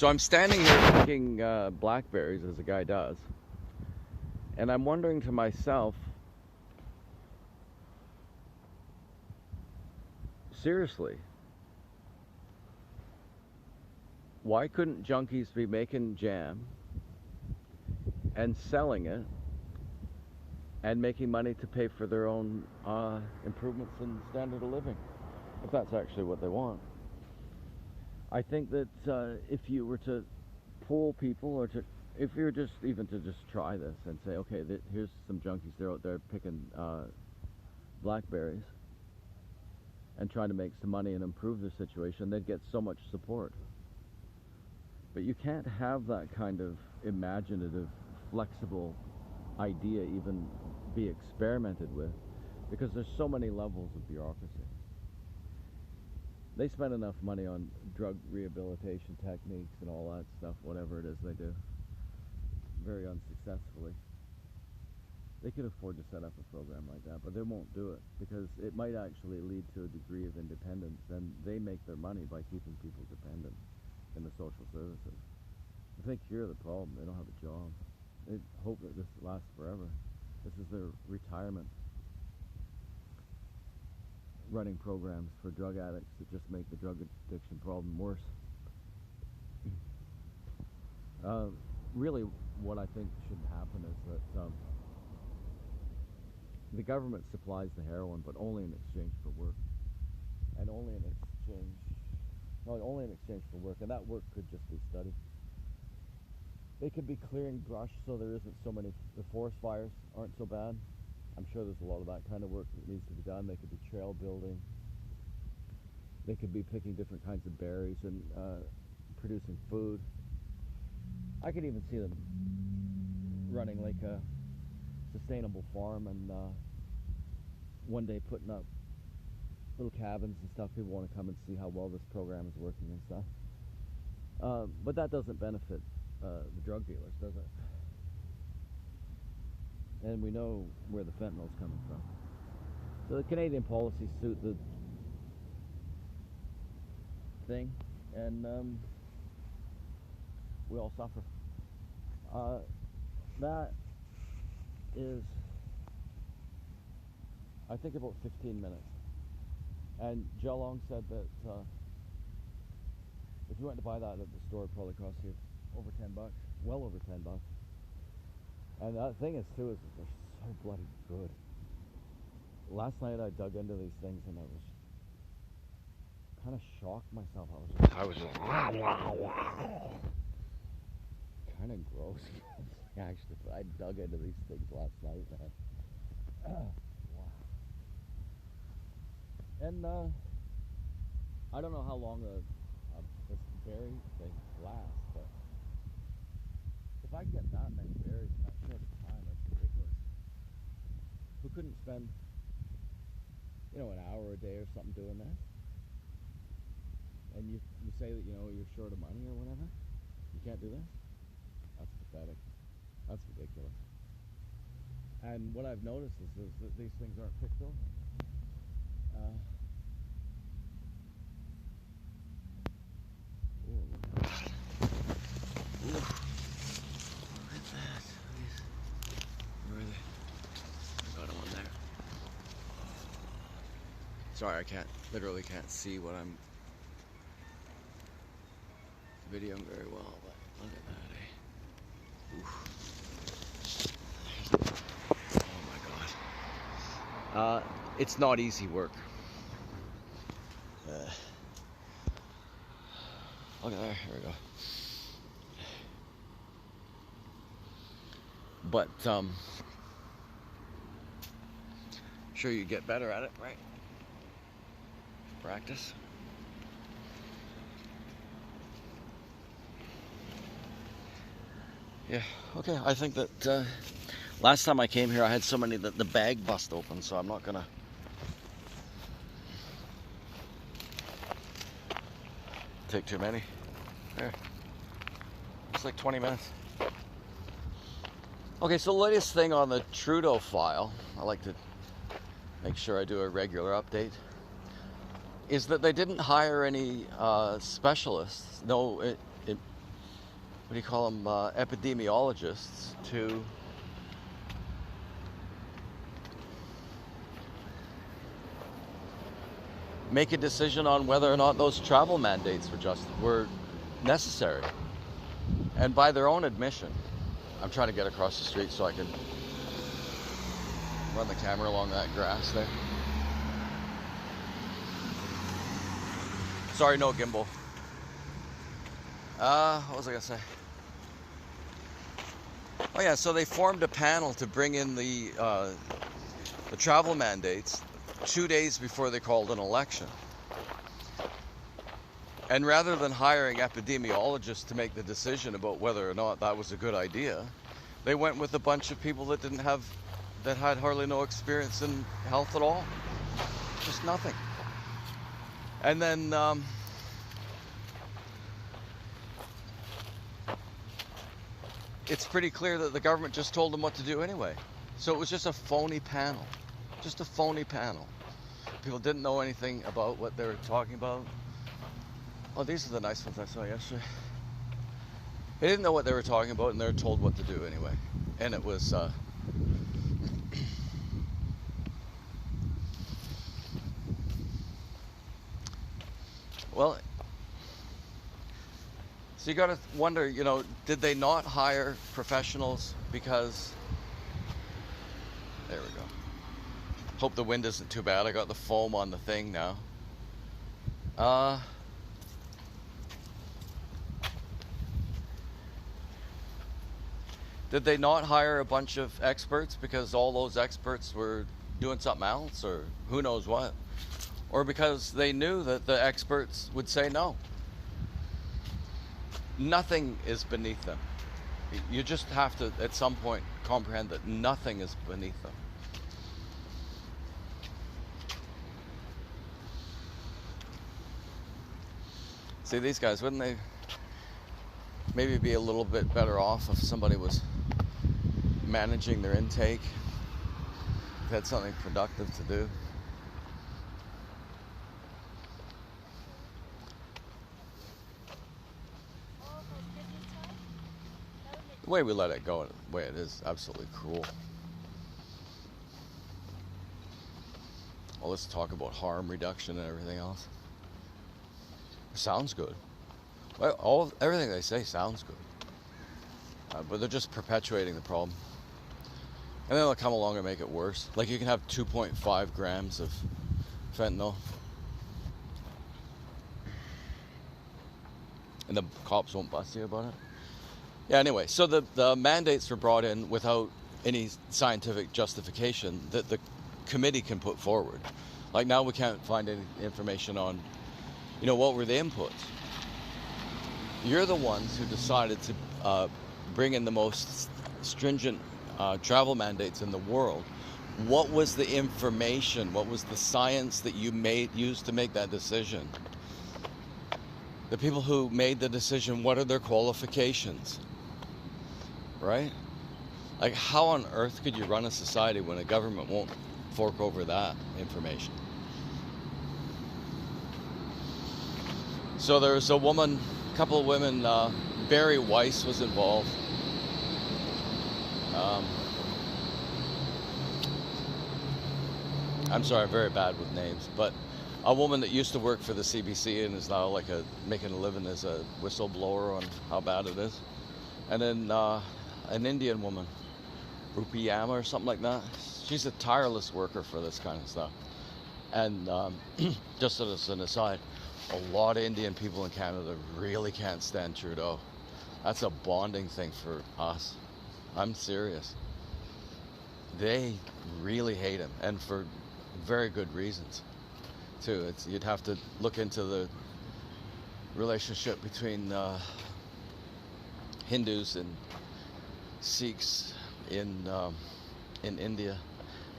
So I'm standing here picking blackberries, as a guy does, and I'm wondering to myself, seriously, why couldn't junkies be making jam and selling it and making money to pay for their own improvements in standard of living, if that's actually what they want? I think that if you were to poll people, or if you were just even to just try this and say, okay, here's some junkies, they're out there picking blackberries and trying to make some money and improve their situation, they'd get so much support. But you can't have that kind of imaginative, flexible idea even be experimented with, because there's so many levels of bureaucracy. They spend enough money on drug rehabilitation techniques and all that stuff, whatever it is they do, very unsuccessfully. They could afford to set up a program like that, but they won't do it because it might actually lead to a degree of independence, and they make their money by keeping people dependent in the social services. If they cure the problem, they don't have a job. They hope that this lasts forever. This is their retirement. Running programs for drug addicts that just make the drug addiction problem worse. Really, what I think should happen is that the government supplies the heroin, but only in exchange for work, and only in exchange for work, and that work could just be study. They could be clearing brush so there isn't so many, the forest fires aren't so bad. I'm sure there's a lot of that kind of work that needs to be done. They could be trail building. They could be picking different kinds of berries and producing food. I could even see them running like a sustainable farm, and one day putting up little cabins and stuff. People want to come and see how well this program is working and stuff. But that doesn't benefit the drug dealers, does it? And we know where the fentanyl's coming from. So the Canadian policies suit the thing, and we all suffer. That is, I think, about 15 minutes. And Jalong said that if you went to buy that at the store, it'd probably cost you over $10, well over $10. And the thing is, too, is that they're so bloody good. Last night I dug into these things and I was kind of shocked myself. I was just kind of gross, actually. But I dug into these things last night, man. Wow. And I don't know how long this berry thing lasts, but if I get that many berries in that short time, that's ridiculous. Who couldn't spend, an hour a day or something doing that? And you say that, you're short of money or whatever? You can't do this? That's pathetic. That's ridiculous. And what I've noticed is that these things aren't picked over. Sorry, literally can't see what I'm videoing very well, but look at that, eh? Oh my God. It's not easy work. Look at there, here we go. But, sure you get better at it, right? Practice. Yeah, okay, I think that last time I came here I had so many that the bag bust open, so I'm not gonna take too many. There. It's like 20 minutes. Okay, so the latest thing on the Trudeau file, I like to make sure I do a regular update, is that they didn't hire any specialists. No what do you call them, epidemiologists to make a decision on whether or not those travel mandates were necessary. And by their own admission, I'm trying to get across the street so I can run the camera along that grass there. Sorry, no gimbal. What was I gonna say? Oh yeah, so they formed a panel to bring in the travel mandates 2 days before they called an election. And rather than hiring epidemiologists to make the decision about whether or not that was a good idea, they went with a bunch of people that had hardly no experience in health at all. Just nothing. And then it's pretty clear that the government just told them what to do anyway. So it was just a phony panel. Just a phony panel. People didn't know anything about what they were talking about. Oh, these are the nice ones I saw yesterday. They didn't know what they were talking about, and they were told what to do anyway. And it was well, so you got to wonder, you know, did they not hire professionals because... There we go. Hope the wind isn't too bad. I got the foam on the thing now. Did they not hire a bunch of experts because all those experts were doing something else, or who knows what? Or because they knew that the experts would say no? Nothing is beneath them. You just have to, at some point, comprehend that nothing is beneath them. See, these guys, wouldn't they maybe be a little bit better off if somebody was managing their intake, had something productive to do? The way we let it go, the way it is, absolutely cruel. Well, let's talk about harm reduction and everything else. Sounds good. Well, everything they say sounds good, but they're just perpetuating the problem. And then they'll come along and make it worse. Like, you can have 2.5 grams of fentanyl, and the cops won't bust you about it. Yeah, anyway, so the mandates were brought in without any scientific justification that the committee can put forward. Like, now we can't find any information on, you know, what were the inputs. You're the ones who decided to bring in the most stringent travel mandates in the world. What was the information? What was the science that you used to make that decision? The people who made the decision, what are their qualifications? Right? Like, how on earth could you run a society when a government won't fork over that information? So there's a woman, a couple of women, Barry Weiss was involved. I'm sorry, I'm very bad with names, but a woman that used to work for the CBC and is now like making a living as a whistleblower on how bad it is. And then an Indian woman, Rupi Yama or something like that. She's a tireless worker for this kind of stuff. And just as an aside, a lot of Indian people in Canada really can't stand Trudeau. That's a bonding thing for us. I'm serious. They really hate him, and for very good reasons too. You'd have to look into the relationship between Hindus and Sikhs in India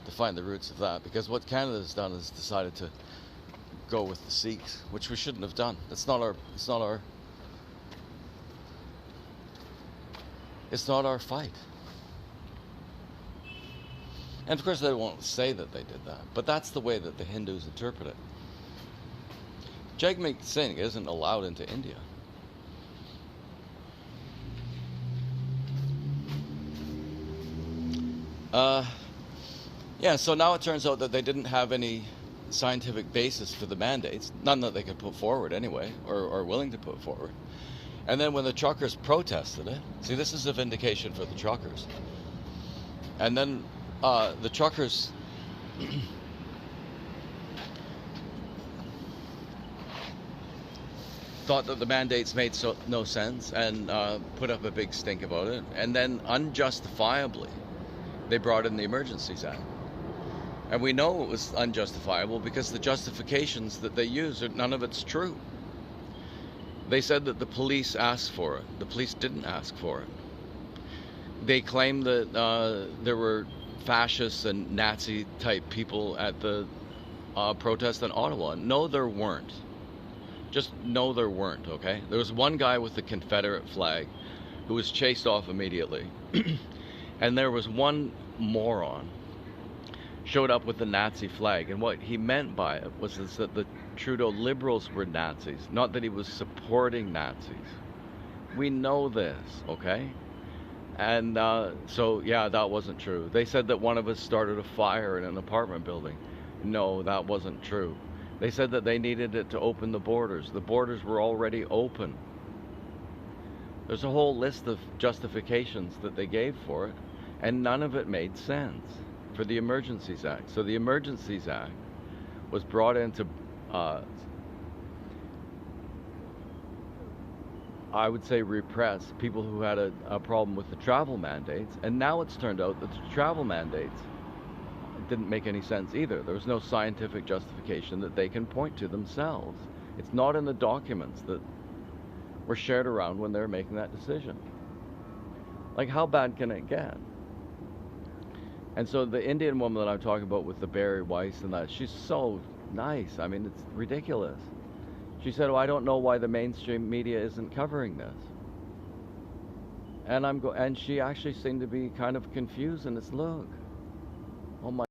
to find the roots of that, because what Canada's done is decided to go with the Sikhs, which we shouldn't have done. It's not our fight. And of course they won't say that they did that, but that's the way that the Hindus interpret it. Jagmeet Singh isn't allowed into India. Uh, yeah, so now it turns out that they didn't have any scientific basis for the mandates, none that they could put forward anyway, or willing to put forward. And then when the truckers protested it, see, this is a vindication for the truckers. And then the truckers thought that the mandates made no sense and put up a big stink about it. And then unjustifiably, they brought in the Emergencies Act. And we know it was unjustifiable because the justifications that they use, none of it's true. They said that the police asked for it. The police didn't ask for it. They claimed that there were fascists and Nazi type people at the protest in Ottawa. No, there weren't. Just no, there weren't, okay? There was one guy with the Confederate flag who was chased off immediately. And there was one moron showed up with the Nazi flag, and what he meant by it was that the Trudeau Liberals were Nazis, not that he was supporting Nazis. We know this, okay? And so, yeah, that wasn't true. They said that one of us started a fire in an apartment building. No, that wasn't true. They said that they needed it to open the borders. The borders were already open. There's a whole list of justifications that they gave for it, and none of it made sense for the Emergencies Act. So the Emergencies Act was brought in to, I would say, repress people who had a problem with the travel mandates. And now it's turned out that the travel mandates didn't make any sense either. There was no scientific justification that they can point to themselves. It's not in the documents that were shared around when they were making that decision. Like, how bad can it get? And so the Indian woman that I'm talking about with the Barry Weiss and that, she's so nice. I mean, it's ridiculous. She said, "Oh, I don't know why the mainstream media isn't covering this." And and she actually seemed to be kind of confused, and it's, look, oh my